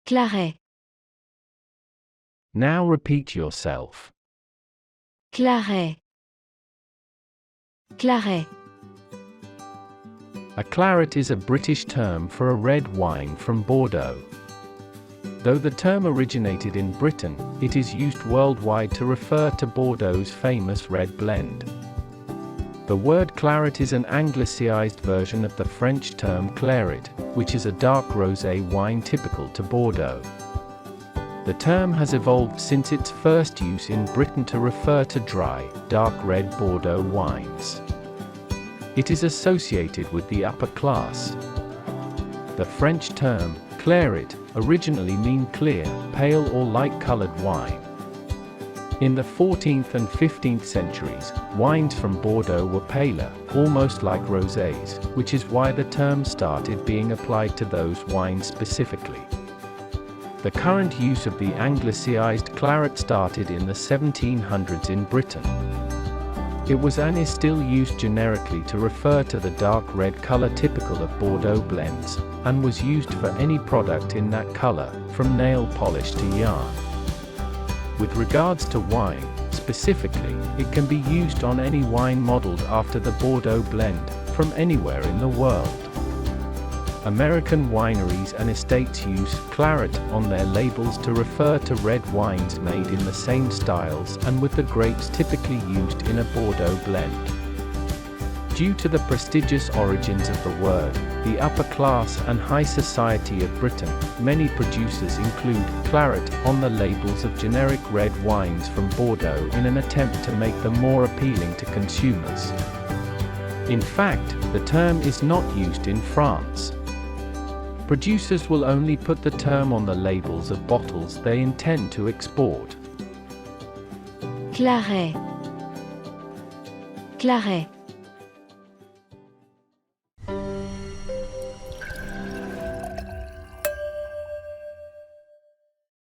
Claret. Now repeat yourself. Claret. Claret. A claret is a British term for a red wine from Bordeaux. Though the term originated in Britain, it is used worldwide to refer to Bordeaux's famous red blend. The word claret is an anglicized version of the French term claret, which is a dark rosé wine typical to Bordeaux. The term has evolved since its first use in Britain to refer to dry, dark red Bordeaux wines. It is associated with the upper class. The French term, claret, originally meant clear, pale or light-colored wine. In the 14th and 15th centuries, wines from Bordeaux were paler, almost like rosés, which is why the term started being applied to those wines specifically. The current use of the anglicized claret started in the 1700s in Britain. It was and is still used generically to refer to the dark red color typical of Bordeaux blends, and was used for any product in that color, from nail polish to yarn. With regards to wine, specifically, it can be used on any wine modeled after the Bordeaux blend, from anywhere in the world. American wineries and estates use claret on their labels to refer to red wines made in the same styles and with the grapes typically used in a Bordeaux blend. Due to the prestigious origins of the word, the upper class and high society of Britain, many producers include claret on the labels of generic red wines from Bordeaux in an attempt to make them more appealing to consumers. In fact, the term is not used in France. Producers will only put the term on the labels of bottles they intend to export. Claret. Claret.